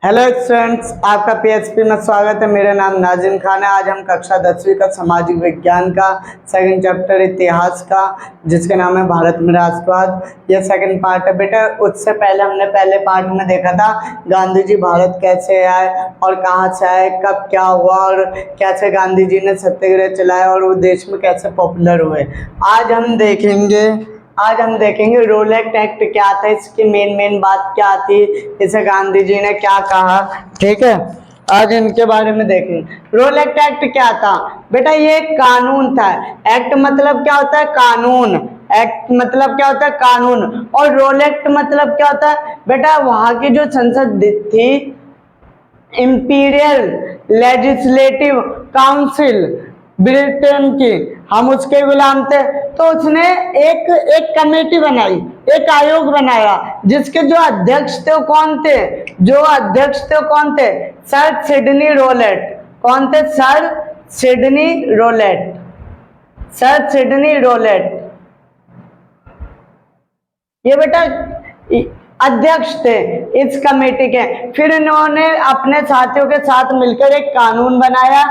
Hello students, आपका PHP में स्वागत है। मेरा नाम नाजिम खान है। आज हम कक्षा 10वीं का सामाजिक विज्ञान का सेकंड चैप्टर इतिहास का, जिसका नाम है भारत में राष्ट्रवाद, यह सेकंड पार्ट है। बेटा, उससे पहले हमने पहले पार्ट में देखा था गांधी जी भारत कैसे आए और कहाँ से आए, कब क्या हुआ और कैसे गांधी जी ने सत्याग्रह चलाया और वो देश में कैसे पॉपुलर हुए। आज हम देखेंगे रोलेट एक्ट क्या था, इसकी मेन बात क्या थी, इसे गांधी जी ने क्या कहा। ठीक है, आज इनके बारे में देखेंगे। रोलेट एक्ट क्या था बेटा? ये एक कानून था। एक्ट मतलब क्या होता है? कानून। एक्ट मतलब क्या होता है? कानून। और रोलेट मतलब क्या होता है बेटा? वहां की जो संसद थी, इंपीरियल लेजिस्लेटिव काउंसिल ब्रिटेन की, हम उसके गुलाम थे, तो उसने एक कमेटी बनाई, एक आयोग बनाया, जिसके जो अध्यक्ष थे वो कौन थे? Sir Sidney Rowlatt. कौन थे? Sir Sidney Rowlatt. ये बेटा अध्यक्ष थे इस कमेटी के। फिर इन्होंने अपने साथियों के साथ मिलकर एक कानून बनाया,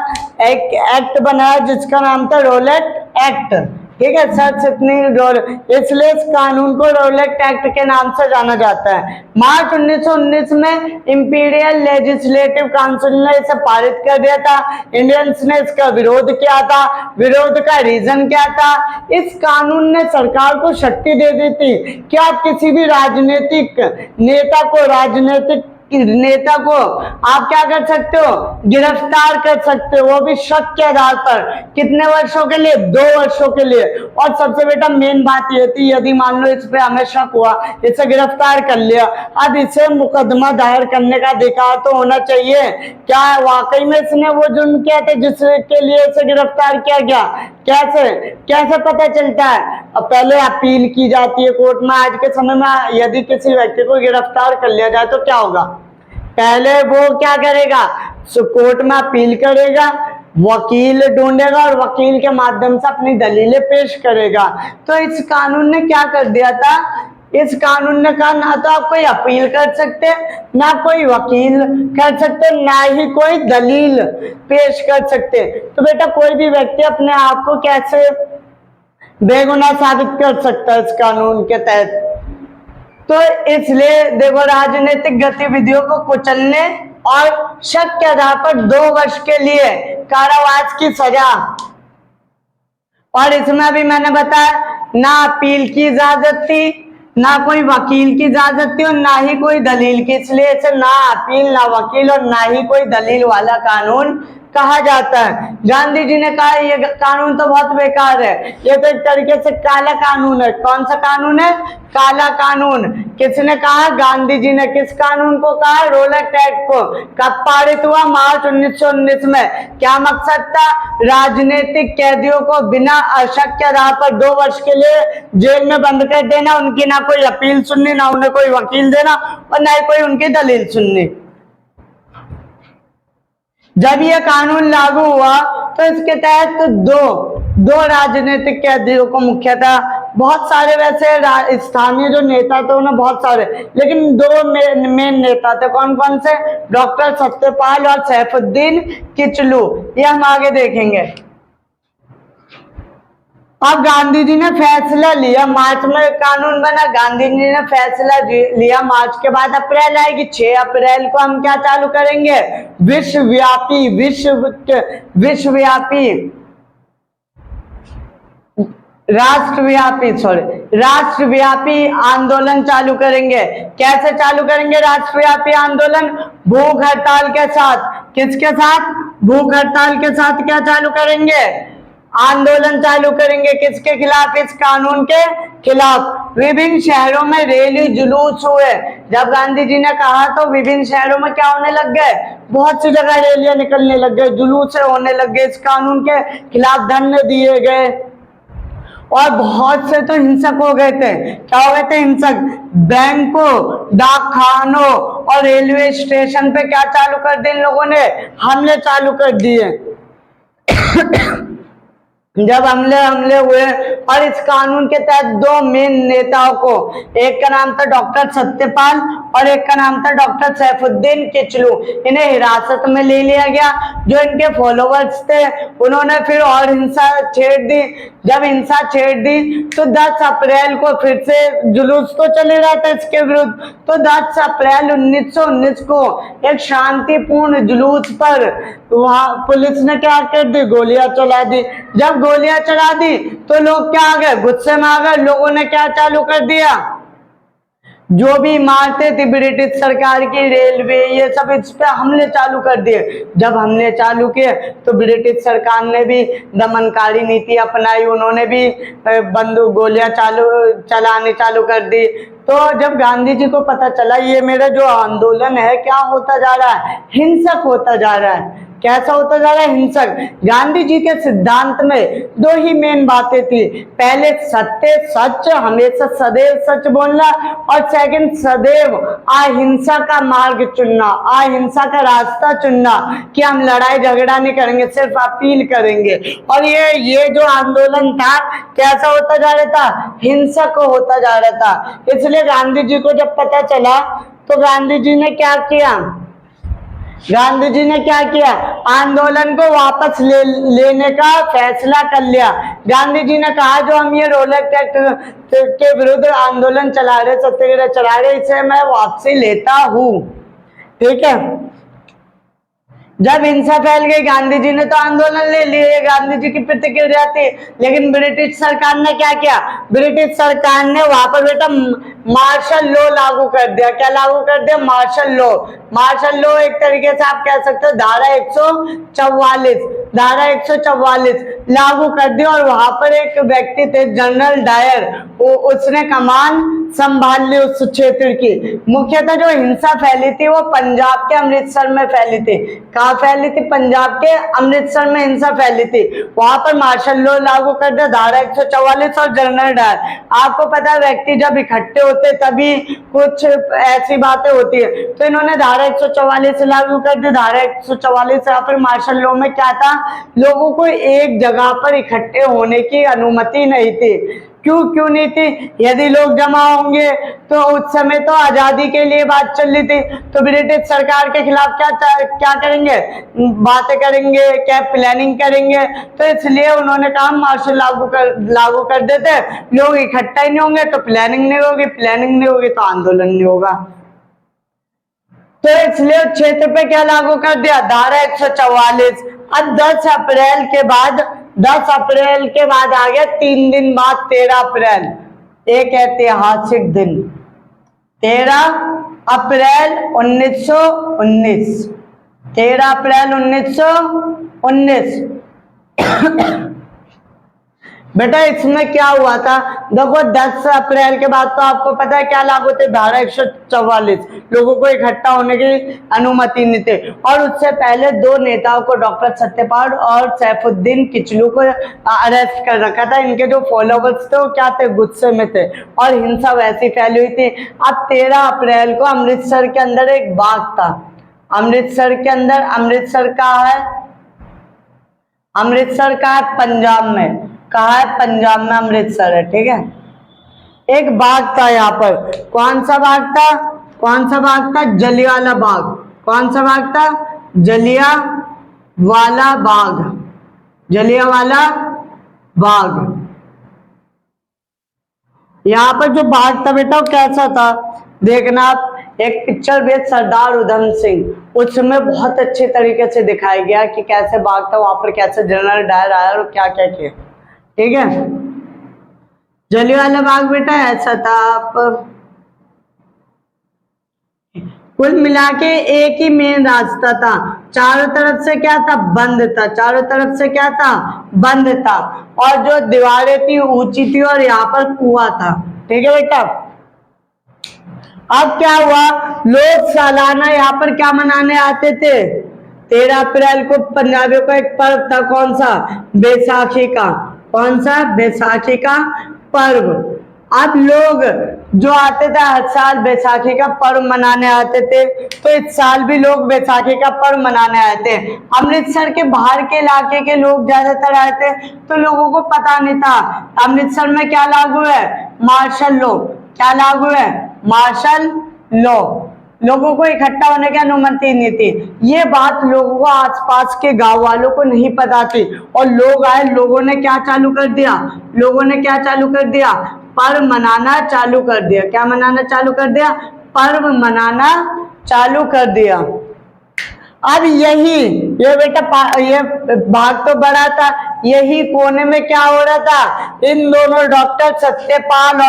एक एक्ट बनाया, जिसका नाम था रोलेट एक्ट। ठीक है, सर सिडनी रोलेट, इसलिए इस कानून को रोलेट एक्ट के नाम से जाना जाता है। मार्च 1919 में इंपीरियल लेजिस्लेटिव काउंसिल ने इसे पारित कर दिया था। इंडियंस ने इसका विरोध किया था। विरोध का रीजन क्या था? इस कानून ने सरकार को शक्ति दे दी थी कि आप किसी भी राजनीतिक नेता को आप क्या कर सकते हो? गिरफ्तार कर सकते हो, वो भी शक के आधार पर। कितने वर्षों के लिए? 2 वर्षों के लिए। और सबसे बेटा मेन बात ये थी, यदि मान लो इस पे हमें शक हुआ, इसे गिरफ्तार कर लिया, अब इसे मुकदमा दायर करने का अधिकार तो होना चाहिए। क्या वाकई में इसने वो जुर्म किया था जिसके लिए इसे गिरफ्तार किया गया? कैसे पता चलता है? अब पहले अपील की जाती है कोर्ट में। आज के समय में यदि किसी व्यक्ति को गिरफ्तार कर लिया जाए तो क्या होगा? पहले वो क्या करेगा? कोर्ट में अपील करेगा, वकील ढूंढेगा और वकील के माध्यम से अपनी दलीलें पेश करेगा। तो इस कानून ने क्या कर दिया था? इस कानून ने कहा ना तो आप कोई अपील कर सकते, ना कोई वकील कर सकते, ना ही कोई दलील पेश कर सकते। तो बेटा कोई भी व्यक्ति अपने आप को कैसे बेगुनाह साबित कर सकता है इस कानून के तहत? तो इसलिए देखो, राजनीतिक गतिविधियों को कुचलने और शक के आधार पर 2 वर्ष के लिए कारावास की सजा। और इसमें भी मैंने बताया ना अपील की इजाजत थी, ना कोई वकील की इजाजत थी और ना ही कोई दलील की। इसलिए इसे ना अपील, ना वकील और ना ही कोई दलील वाला कानून कहा जाता है। गांधी जी ने कहा ये कानून तो बहुत बेकार है, ये तो एक तरीके से काला कानून है। कौन सा कानून है? काला कानून। किसने कहा? गांधी जी ने। किस कानून को कहा? रोलेट एक्ट को। कब पारित हुआ? मार्च 1919 में। क्या मकसद था? राजनीतिक कैदियों को बिना शक के आधार पर 2 वर्ष के लिए जेल में बंद कर देना, उनकी ना कोई अपील सुननी, ना उन्हें कोई वकील देना और ना ही कोई उनकी दलील सुननी। जब यह कानून लागू हुआ तो इसके तहत दो राजनीतिक कैदियों को मुख्यतः, बहुत सारे वैसे स्थानीय जो नेता थे उन्हें बहुत सारे, लेकिन 2 मेन नेता थे। कौन कौन से? डॉक्टर सत्यपाल और सैफुद्दीन किचलू। ये हम आगे देखेंगे। अब गांधी जी ने फैसला लिया, मार्च में कानून बना, गांधी जी ने फैसला लिया। मार्च के बाद अप्रैल आएगी, 6 अप्रैल को हम क्या चालू करेंगे? राष्ट्रव्यापी आंदोलन चालू करेंगे। कैसे चालू करेंगे राष्ट्रव्यापी आंदोलन? भूख हड़ताल के साथ। किसके साथ? भूख हड़ताल के साथ क्या चालू करेंगे? आंदोलन चालू करेंगे। किसके खिलाफ? इस कानून के खिलाफ। विभिन्न शहरों में रैली जुलूस हुए। जब गांधी जी ने कहा तो विभिन्न शहरों में क्या होने लग गए? बहुत सी जगह रैलियां निकलने लग गए, जुलूस होने लग गए, इस कानून के खिलाफ धरने दिए गए। और बहुत से तो हिंसक हो गए थे। क्या हो गए थे? हिंसक। बैंकों, डाकखानों और रेलवे स्टेशन पे क्या चालू कर दिए? इन लोगों ने हमले चालू कर दिए। जब हमले हुए और इस कानून के तहत दो मेन नेताओं को, एक का नाम था डॉक्टर सत्यपाल और एक का नाम था डॉक्टर सैफुद्दीन किचलू, इन्हें हिरासत में ले लिया गया। जो इनके फॉलोवर्स थे उन्होंने फिर और हिंसा छेड़ दी। जब हिंसा छेड़ दी तो 10 अप्रैल को फिर से जुलूस तो चले रहा था इसके विरुद्ध। तो 10 अप्रैल 1919 को एक शांतिपूर्ण जुलूस पर वहां पुलिस ने क्या कर दी, गोलियां चला दी। जब गोलियां चला दी तो लोग क्या आ गए, गुस्से में आ गए। लोगों ने क्या चालू कर दिया, जो भी इमारतें थी ब्रिटिश सरकार की, रेलवे, ये सब, इस पे हमले चालू कर दिए। जब हमले चालू किए तो ब्रिटिश सरकार ने भी दमनकारी नीति अपनाई, उन्होंने भी बंदूक गोलियां चलानी चालू कर दी। तो जब गांधी जी को पता चला ये मेरा जो आंदोलन है क्या होता जा रहा है, हिंसक होता जा रहा है, कैसा होता जा रहा है, हिंसक। गांधी जी के सिद्धांत में दो ही मेन बातें थी, पहले सत्य, सच, हमेशा सदैव सच बोलना, और सेकंड सदैव अहिंसा का मार्ग चुनना, अहिंसा का रास्ता चुनना, कि हम लड़ाई झगड़ा नहीं करेंगे, सिर्फ अपील करेंगे। और ये जो आंदोलन था कैसा होता जा रहा था, हिंसक होता जा रहा था। इसलिए गांधी जी को जब पता चला तो गांधी जी ने क्या किया, गांधी जी ने क्या किया, आंदोलन को वापस लेने का फैसला कर लिया। गांधी जी ने कहा जो हम ये रोलर टैक्स के विरुद्ध आंदोलन चला रहे, सत्याग्रह चला रहे, इसे मैं वापसी लेता हूं। ठीक है। जब हिंसा फैल गई गांधी जी ने तो आंदोलन ले लिए, गांधी जी की प्रतिक्रिया थी। लेकिन ब्रिटिश सरकार ने क्या किया, ब्रिटिश सरकार ने वहां पर बेटा मार्शल लॉ लागू कर दिया। क्या लागू कर दिया, मार्शल लॉ। मार्शल लॉ एक तरीके से आप कह सकते हो धारा 144, धारा 144 लागू कर दी। और वहां पर एक व्यक्ति थे जनरल डायर, उसने कमान संभाल ली उस क्षेत्र की। मुख्यतः जो हिंसा फैली थी वो पंजाब के अमृतसर में फैली थी। कहाँ फैली थी, पंजाब के अमृतसर में हिंसा फैली थी। वहां पर मार्शल लॉ लागू कर दिया, धारा 144 और जनरल डायर। आपको पता है व्यक्ति जब इकट्ठे होते तभी कुछ ऐसी बातें होती है, तो इन्होंने धारा 144 लागू कर दी। धारा 144 या फिर मार्शल लॉ में क्या था, लोगों को एक जगह पर इकट्ठे होने की अनुमति नहीं थी। क्यों नहीं थी, यदि लोग जमा होंगे तो उस समय तो आजादी के लिए बात चल रही थी, तो ब्रिटिश सरकार के खिलाफ क्या करेंगे, बातें करेंगे, क्या प्लानिंग करेंगे। तो इसलिए उन्होंने कहा मार्शल लागू कर देते, लोग इकट्ठा ही नहीं होंगे तो प्लानिंग नहीं होगी, प्लानिंग नहीं होगी तो आंदोलन नहीं होगा। तो इसलिए क्षेत्र पे क्या लागू कर दिया, धारा 144। अब 10 अप्रैल के बाद आ गया 3 दिन बाद 13 अप्रैल, एक ऐतिहासिक दिन, 13 अप्रैल 1919, 13 अप्रैल 1919। बेटा इसमें क्या हुआ था, देखो 10 अप्रैल के बाद तो आपको पता है क्या लागू थे, धारा 144, लोगों को इकट्ठा होने की अनुमति नहीं थे। और उससे पहले दो नेताओं को, डॉक्टर सत्यपाल और सैफुद्दीन किचलू को अरेस्ट कर रखा था। इनके जो फॉलोवर्स थे वो क्या थे, गुस्से में थे और हिंसा वैसी फैली हुई थी। अब 13 अप्रैल को अमृतसर के अंदर एक बाग था, अमृतसर के अंदर, अमृतसर कहाँ है, अमृतसर का है पंजाब में, कहा है पंजाब में अमृतसर है। ठीक है। एक बाग था यहाँ पर, कौन सा बाग था, कौन सा बाग था, जलियावाला बाग। कौन सा बाग था, जलियावाला बाग, जलियावाला बाग। यहाँ पर जो बाग था बेटा वो कैसा था, देखना आप, एक पिक्चर बेस्ड सरदार उधम सिंह, उसमें बहुत अच्छे तरीके से दिखाया गया कि कैसे बाग था, वहां पर कैसे जनरल डायर आया और क्या क्या किया। ठीक है। जलियावाला बाग बेटा ऐसा था। आप कुल मिला के एक ही मेन रास्ता था, चारों तरफ से क्या था, बंद था, चारों तरफ से क्या था, बंद था। और जो दीवारें थी ऊंची थी और यहाँ पर कुआं था। ठीक है बेटा। अब क्या हुआ, लोग सालाना यहाँ पर क्या मनाने आते थे, 13 अप्रैल को पंजाबियों का एक पर्व था, कौन सा, बैसाखी का, कौन सा, बैसाखी का पर्व। अब लोग जो आते थे हर साल बैसाखी का पर्व मनाने आते थे, तो इस साल भी लोग बैसाखी का पर्व मनाने आए थे। अमृतसर के बाहर के इलाके के लोग ज्यादातर आए थे, तो लोगों को पता नहीं था अमृतसर में क्या लागू है, मार्शल लॉ। क्या लागू है, मार्शल लॉ। लोगों को इकट्ठा होने की अनुमति नहीं थी। ये बात लोगों को, आसपास के गांव वालों को नहीं पता थी, और लोग आए, लोगों ने क्या चालू कर दिया, लोगों ने क्या चालू कर दिया, पर्व मनाना चालू कर दिया। क्या मनाना चालू कर दिया, पर्व मनाना चालू कर दिया। अब यही, ये बेटा ये भाग तो बड़ा था, यही कोने में क्या हो रहा था, इन दोनों डॉक्टर सत्यपाल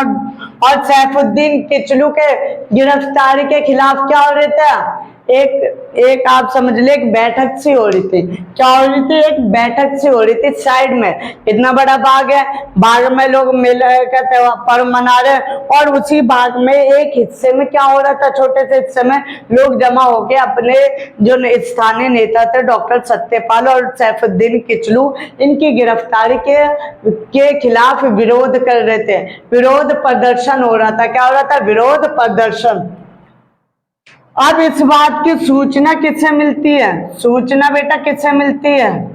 और सैफुद्दीन किचलू के गिरफ्तारी के खिलाफ क्या हो रहा था, एक आप समझ ले, एक बैठक सी हो रही थी। क्या हो रही थी, एक बैठक सी हो रही थी साइड में। इतना बड़ा बाग है, बाग में लोग मेले का त्योहार पर्व मना रहे, और उसी बाग में एक हिस्से में क्या हो रहा था, छोटे से हिस्से में लोग जमा होके अपने जो स्थानीय नेता थे डॉक्टर सत्यपाल और सैफुद्दीन किचलू, इनकी गिरफ्तारी के खिलाफ विरोध कर रहे थे। विरोध प्रदर्शन हो रहा था। क्या हो रहा था, विरोध प्रदर्शन। अब इस बात की सूचना किससे मिलती है, सूचना बेटा किससे मिलती है,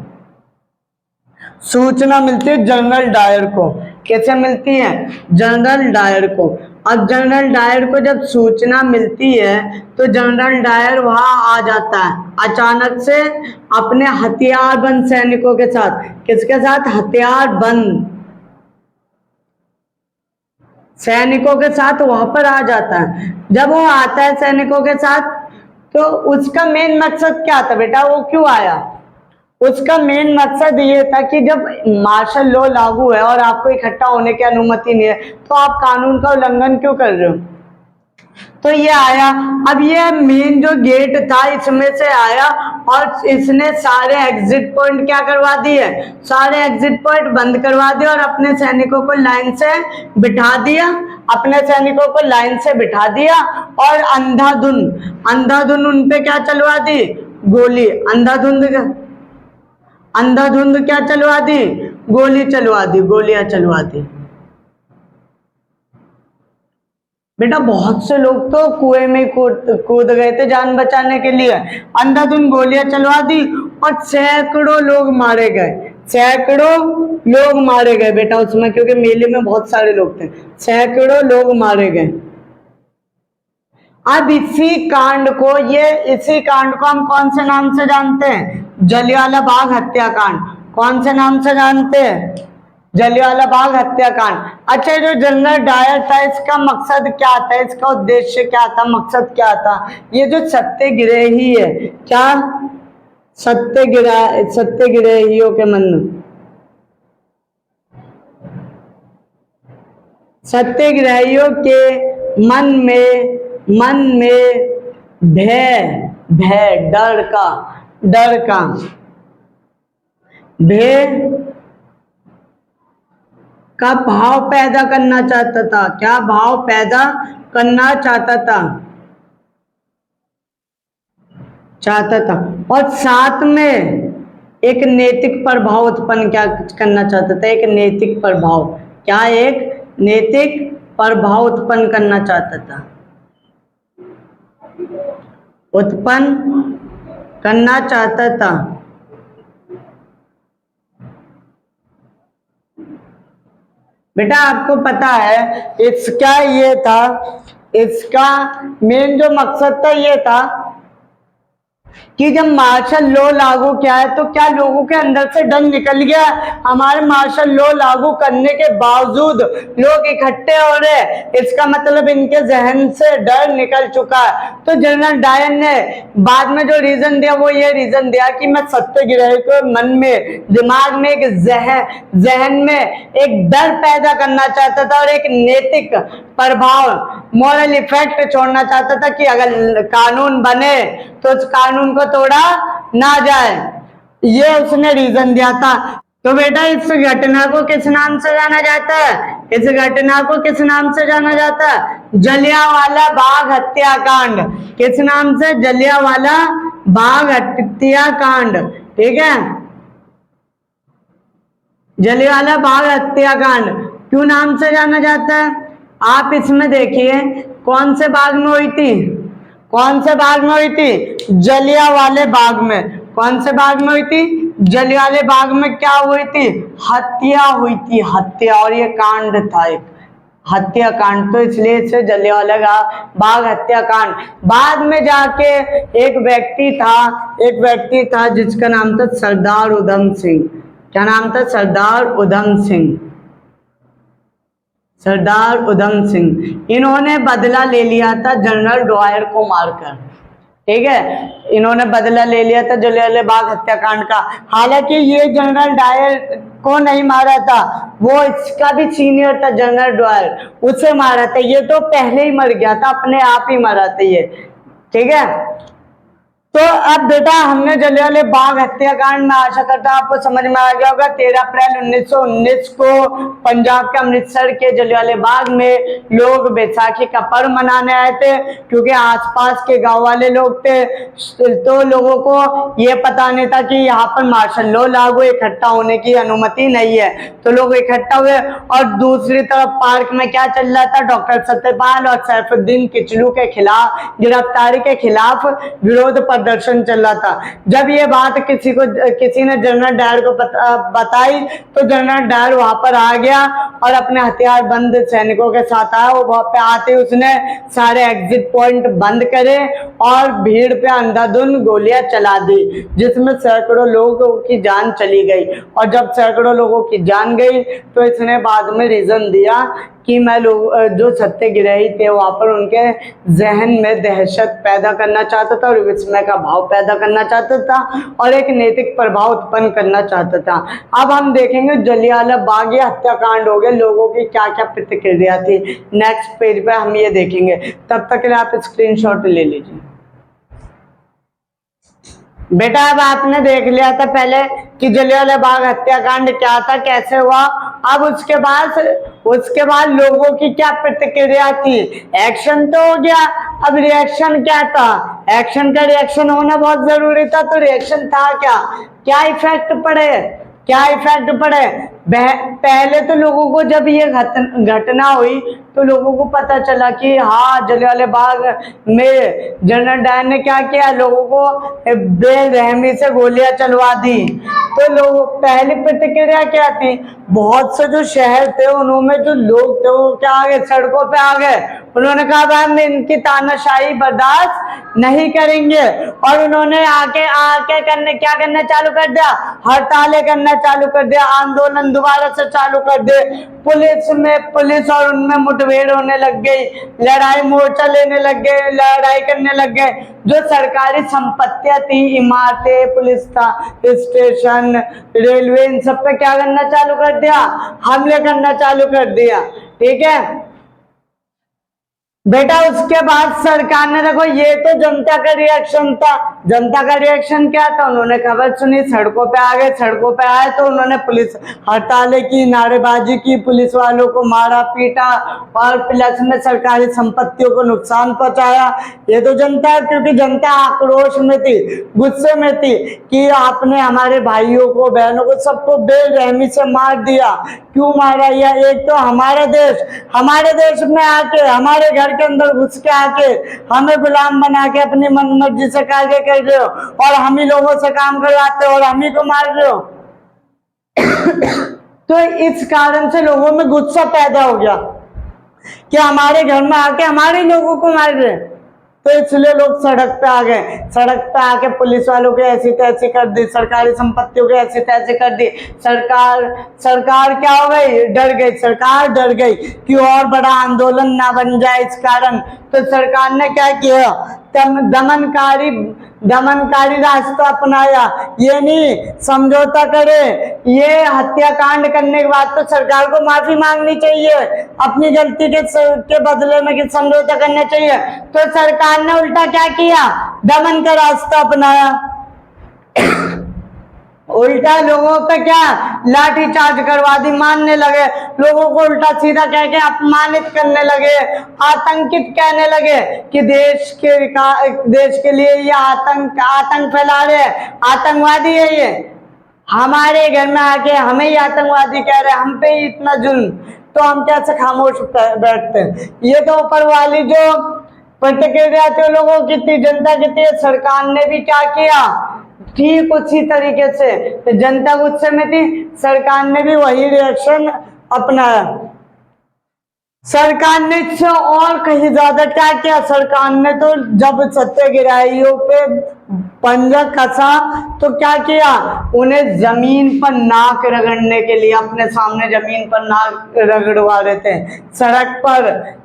सूचना मिलती है जनरल डायर को। कैसे मिलती है, जनरल डायर को। अब जनरल डायर को जब सूचना मिलती है, तो जनरल डायर वहां आ जाता है अचानक से अपने हथियारबंद सैनिकों के साथ। किसके साथ, हथियारबंद सैनिकों के साथ वहां पर आ जाता है। जब वो आता है सैनिकों के साथ, तो उसका मेन मकसद क्या था बेटा, वो क्यों आया, उसका मेन मकसद ये था कि जब मार्शल लॉ लागू है और आपको इकट्ठा होने की अनुमति नहीं है, तो आप कानून का उल्लंघन क्यों कर रहे हो। तो ये आया। अब ये मेन जो गेट था इसमें से आया, और इसने सारे एग्जिट पॉइंट क्या करवा दिए, सारे एग्जिट पॉइंट बंद करवा दिए, और अपने सैनिकों को लाइन से बिठा दिया, अपने सैनिकों को लाइन से बिठा दिया, और अंधाधुंध उन पे क्या चलवा दी, गोली। अंधाधुंध क्या चलवा दी, गोली चलवा दी, गोलियां चलवा दी। बेटा बहुत से लोग तो कुएं में कूद गए थे जान बचाने के लिए। अंधाधुंध गोलियां चलवा दी, और सैकड़ों लोग मारे गए, सैकड़ों लोग मारे गए बेटा उसमें, क्योंकि मेले में बहुत सारे लोग थे, सैकड़ों लोग मारे गए। अब इसी कांड को हम कौन से नाम से जानते हैं, जलियांवाला बाग हत्याकांड। कौन से नाम से जानते हैं, जलियांवाला बाग हत्याकांड। अच्छा, जो जनरल डायर था इसका मकसद क्या था, इसका उद्देश्य क्या था, मकसद क्या था, ये जो सत्याग्रही है, क्या सत्याग्रहियों के मन में भय का भाव पैदा करना चाहता था। क्या भाव पैदा करना चाहता था, और साथ में एक नैतिक प्रभाव उत्पन्न क्या करना चाहता था, एक नैतिक प्रभाव। क्या, एक नैतिक प्रभाव उत्पन्न करना चाहता था, उत्पन्न करना चाहता था। बेटा आपको पता है इसका ये था, इसका मेन जो मकसद था ये था कि जब मार्शल लॉ लागू किया है, तो क्या लोगों के अंदर से डर निकल गया, हमारे मार्शल लॉ लागू करने के बावजूद लोग इकट्ठे हो रहे, इसका मतलब इनके जहन से डर निकल चुका है। तो जनरल डायर ने बाद में जो रीजन दिया, वो ये रीजन दिया कि मैं सत्याग्रही को मन में, दिमाग में, एक जहन में एक डर पैदा करना चाहता था, और एक नैतिक प्रभाव, मॉरल इफेक्ट छोड़ना चाहता था, कि अगर कानून बने तो उस कानून को तोड़ा ना जाए। ये उसने रीजन दिया था। तो बेटा इस घटना को किस नाम से जाना जाता है, इस घटना को किस नाम से जाना जाता है, जलियांवाला बाग हत्याकांड। किस नाम से, जलियांवाला बाग हत्याकांड। ठीक है, जलियांवाला बाग हत्याकांड क्यों नाम से जाना जाता है, आप इसमें देखिए कौन से बाग में हुई थी, कौन से बाग में हुई थी, जलियांवाले बाग में। कौन से बाग में हुई थी, जलियांवाले बाग में क्या हुई थी, हत्या हुई थी, हत्या। और ये कांड था एक हत्याकांड, तो इसलिए इसे जलियांवाला बाग हत्याकांड। बाद में जाके एक व्यक्ति था जिसका नाम था सरदार उधम सिंह। क्या नाम था, सरदार उधम सिंह, सरदार उधम सिंह। इन्होंने बदला ले लिया था जनरल डायर को मारकर, ठीक है, इन्होंने बदला ले लिया था जलियांवाला बाग हत्याकांड का। हालांकि ये जनरल डायर को नहीं मारा था, वो इसका भी सीनियर था जनरल डायर, उसे मारा था। ये तो पहले ही मर गया था, अपने आप ही मरा था ये, ठीक है। तो अब बेटा हमने जलियांवाला बाग हत्याकांड में, आशा करता हूं आपको समझ में आ गया होगा। 13 अप्रैल 1919 को पंजाब के अमृतसर के जलियांवाला बाग में लोग बैसाखी का पर्व मनाने आए थे, क्योंकि आसपास के गांव वाले लोग थे, तो लोगों को ये पता नहीं था कि यहाँ पर मार्शल लॉ लागू, इकट्ठा होने की अनुमति नहीं है। तो लोग इकट्ठा हुए, और दूसरी तरफ पार्क में क्या चल रहा था, डॉक्टर सत्यपाल और सैफुद्दीन किचलू के खिलाफ गिरफ्तारी के खिलाफ विरोध प्रदर्शन चल रहा था। जब ये बात किसी ने जनरल डायर को बताई, तो जनरल डायर वहां पर आ गया और अपने हथियार बंद सैनिकों के साथ आया। वो वहां पे आते उसने सारे एग्जिट पॉइंट बंद करे और भीड़ पे अंधाधुंध गोलियां चला दी, जिसमें सैकड़ों लोगों की जान चली गई। और जब सैकड़ों लोगों की जान गई, तो इसने बाद में रीजन दिया कि मैं जो सत्याग्रही थे वहां पर उनके जहन में दहशत पैदा करना चाहता था और विस्मय का भाव पैदा करना चाहता था और एक नैतिक प्रभाव उत्पन्न करना चाहता था। अब हम देखेंगे जलियांवाला बाग ये हत्याकांड हो गया, लोगों की क्या क्या प्रतिक्रिया थी। नेक्स्ट पेज पे हम ये देखेंगे, तब तक के लिए आप स्क्रीनशॉट ले लीजिए। बेटा अब आपने देख लिया था पहले कि जलियांवाला बाग हत्याकांड क्या था, कैसे हुआ। अब उसके बाद लोगों की क्या प्रतिक्रिया थी। एक्शन तो हो गया, अब रिएक्शन क्या था। एक्शन का रिएक्शन होना बहुत जरूरी था, तो रिएक्शन था क्या, क्या इफेक्ट पड़े। पहले तो लोगों को जब ये घटना हुई तो लोगों को पता चला कि हाँ जलियांवाला बाग में जनरल डायर ने क्या किया, लोगों को बेरहमी से गोलियां चलवा दी। तो लोग पहली प्रतिक्रिया क्या थी, बहुत से जो शहर थे उन्होंने जो लोग थे वो क्या आ गए, सड़कों पे आ गए। उन्होंने कहा भाई हम इनकी तानाशाही बर्दाश्त नहीं करेंगे, और उन्होंने आके क्या करना चालू कर दिया, हड़तालें करना चालू कर दिया, आंदोलन दोबारा से चालू कर दे। पुलिस और उनमें मुठभेड़ होने लग गई, लड़ाई मोर्चा लेने लग गए, लड़ाई करने लग गए। जो सरकारी संपत्तियां थी, इमारतें, पुलिस था, स्टेशन, रेलवे, इन सब पे क्या करना चालू कर दिया, हमले करना चालू कर दिया, ठीक है बेटा। उसके बाद सरकार ने, देखो ये तो जनता का रिएक्शन था। जनता का रिएक्शन क्या था, उन्होंने खबर सुनी, सड़कों पे आ गए। सड़कों पे आए तो उन्होंने पुलिस हड़तालें की, नारेबाजी की, पुलिस वालों को मारा पीटा और प्लस में सरकारी संपत्तियों को नुकसान पहुंचाया। ये तो जनता है, क्योंकि जनता आक्रोश में थी, गुस्से में थी कि आपने हमारे भाइयों को, बहनों को, सबको बेरहमी से मार दिया। क्यों मारा? या एक तो हमारे देश में आके, हमारे घर के अंदर घुस के आके हमें गुलाम बना के अपनी मनमर्जी से कार्य कर रहे हो, और हम ही लोगों से काम करवाते हो और हम ही को मार रहे हो। तो इस कारण से लोगों में गुस्सा पैदा हो गया कि हमारे घर में आके हमारे लोगों को मार रहे हैं। तो इसलिए लोग सड़क पे आ गए। सड़क पे आके पुलिस वालों के ऐसी तैसी कर दी, सरकारी संपत्तियों के ऐसी तैसी कर दी। सरकार क्या हो गई, डर गई। सरकार डर गई कि और बड़ा आंदोलन ना बन जाए इस कारण। तो सरकार ने क्या किया, दमनकारी रास्ता अपनाया। ये नहीं समझौता करे, ये हत्याकांड करने के बाद तो सरकार को माफी मांगनी चाहिए अपनी गलती के बदले में, कि समझौता करना चाहिए। तो सरकार ने उल्टा क्या किया, दमन का रास्ता अपनाया। उल्टा लोगों पे क्या, लाठी चार्ज करवा दी, मानने लगे। लोगों को उल्टा सीधा कह के अपमानित करने लगे, आतंकित कहने लगे कि देश के लिए ये आतंक फैला रहे हैं, आतंकवादी है ये। हमारे घर में आके हमें ही आतंकवादी कह रहे हैं, हम पे ही इतना जुल्म। तो हम कैसे खामोश बैठते हैं। ये तो ऊपर वाली जो प्रतिक्रिया थे लोगों की थी, जनता की थी, सरकार ने भी क्या किया ठीक उसी तरीके से, तो जनता गुस्से में थी, सरकार ने भी वही रिएक्शन अपनाया। सरकार ने इससे और कहीं ज्यादा क्या किया, सरकार ने तो जब सत्याग्रहियों पे पंजा कसा तो क्या किया, उन्हें जमीन पर नाक रगड़ने के लिए अपने सामने जमीन पर नाक रगड़वा रहे थे। सड़क पर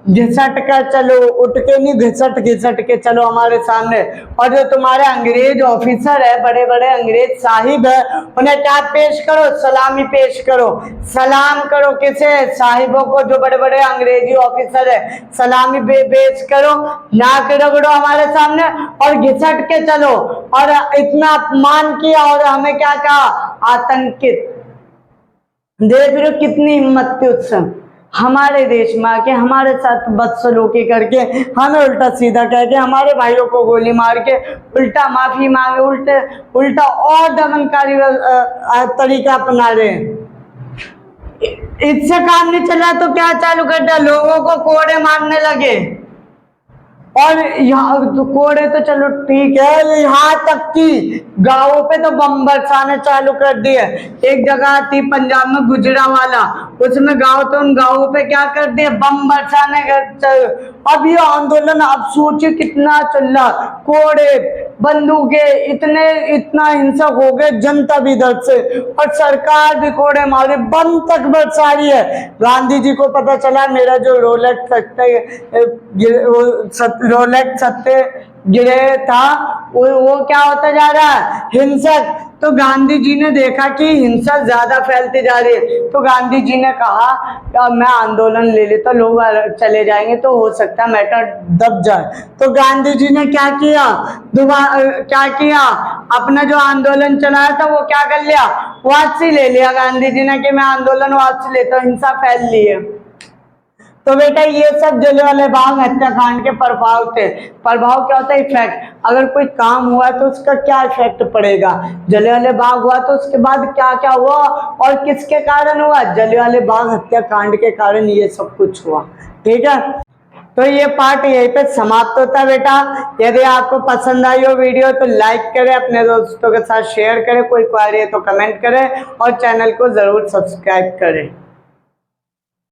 घिसट कर चलो, उठ के नहीं, घिसट घिसट के चलो हमारे सामने। और जो तुम्हारे अंग्रेज ऑफिसर है, बड़े बड़े अंग्रेज साहिब है, उन्हें क्या पेश करो, सलामी पेश करो। सलाम करो किसे, साहिबों को, जो बड़े बड़े अंग्रेजी ऑफिसर है, सलामी पेश करो, नाक रगड़ो हमारे सामने और घिसट के चलो। और इतना अपमान किया और हमें क्या कहा, आतंकित। देख रहे हो कितनी हिम्मत थी उस समय हमारे देश में आके हमारे साथ बदसलूकी करके, हमें उल्टा सीधा कह के, हमारे भाइयों को गोली मार के, उल्टा माफी मांगे, उल्टा और दमनकारी तरीका अपना रहे हैं। इससे काम नहीं चला तो क्या चालू कर दिया, लोगों को कोड़े मारने लगे। और यहाँ तो कोड़े तो चलो ठीक है, यहाँ तक कि गांवों पे तो बम बरसाने चालू कर दिए। एक जगह थी पंजाब में गुजरावाला, उसमें गांव, तो उन गांवों पे क्या कर दिए, बम बरसाने। अब ये आंदोलन अब सोचिए कितना चल रहा, कोड़े बंदूके इतना हिंसक हो गए, जनता भी डर से और सरकार भी कोड़े मारे, बम तक बरसा रही है। गांधी जी को पता चला मेरा जो रोलेक्स सत्याग्रह था वो क्या होता जा रहा है, हिंसक। तो गांधी जी ने देखा कि हिंसा ज्यादा फैलती जा रही है, तो गांधी जी ने कहा मैं आंदोलन ले लेता, लोग चले जाएंगे तो हो सकता है मैटर दब जाए। तो गांधी जी ने क्या किया, अपना जो आंदोलन चलाया था वो क्या कर लिया, वापसी ले लिया गांधी जी ने कि मैं आंदोलन वापसी लेता हूँ, हिंसा फैल ली है। तो बेटा ये सब जलियांवाला बाग हत्याकांड के प्रभाव थे। प्रभाव क्या होता है, इफेक्ट। अगर कोई काम हुआ तो उसका क्या इफेक्ट पड़ेगा, जलियांवाला बाग हुआ तो उसके बाद क्या क्या हुआ और किसके कारण हुआ, जलियांवाला बाग हत्याकांड के कारण ये सब कुछ हुआ। ठीक है, तो ये पार्ट यहीं पे समाप्त होता है बेटा। यदि आपको पसंद आई हो वीडियो तो लाइक करें, अपने दोस्तों के साथ शेयर करें, कोई क्वेरी है तो कमेंट करें और चैनल को जरूर सब्सक्राइब करें।